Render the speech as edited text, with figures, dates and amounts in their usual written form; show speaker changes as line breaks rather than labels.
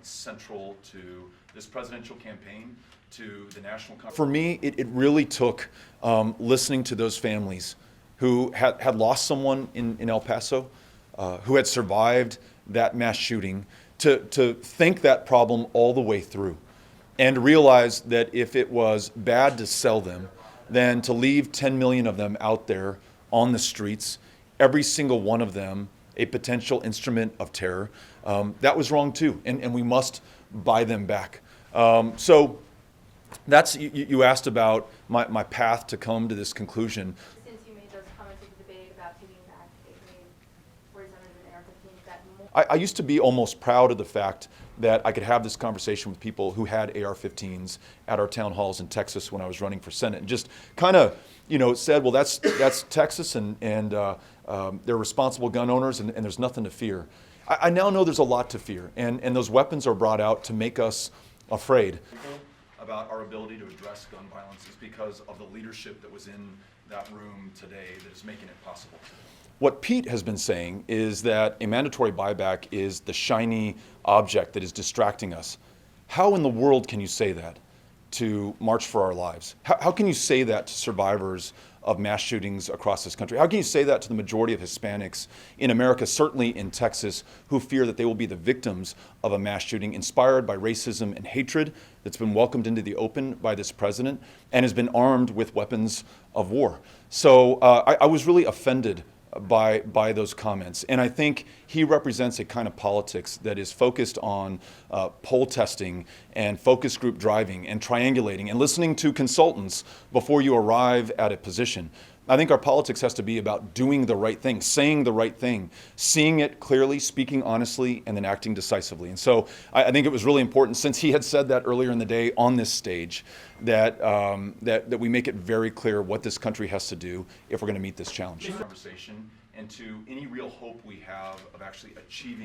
central to this presidential campaign, to the national conference.
For me, it really took listening to those families who had lost someone in El Paso, who had survived that mass shooting, to think that problem all the way through and realize that if it was bad to sell them, then to leave 10 million of them out there on the streets, every single one of them a potential instrument of terror, that was wrong too, and we must buy them back. So that's, you asked about my path to come to this conclusion.
Since you made those comments in the debate about taking back 4,700 AR-15s, that more...
I used to be almost proud of the fact that I could have this conversation with people who had AR-15s at our town halls in Texas when I was running for Senate, and just kind of, said, well, that's Texas, and they're responsible gun owners, and there's nothing to fear. I now know there's a lot to fear, and those weapons are brought out to make us afraid.
About our ability to address gun violence is because of the leadership that was in that room today that is making it possible.
What Pete has been saying is that a mandatory buyback is the shiny object that is distracting us. How in the world can you say that to March for Our Lives? How can you say that to survivors of mass shootings across this country? How can you say that to the majority of Hispanics in America, certainly in Texas, who fear that they will be the victims of a mass shooting inspired by racism and hatred that's been welcomed into the open by this president and has been armed with weapons of war? So I was really offended by those comments. And I think he represents a kind of politics that is focused on poll testing and focus group driving and triangulating and listening to consultants before you arrive at a position. I think our politics has to be about doing the right thing, saying the right thing, seeing it clearly, speaking honestly, and then acting decisively. And so I think it was really important, since he had said that earlier in the day on this stage, that that we make it very clear what this country has to do if we're going to meet this challenge.
Conversation and to any real hope we have of actually achieving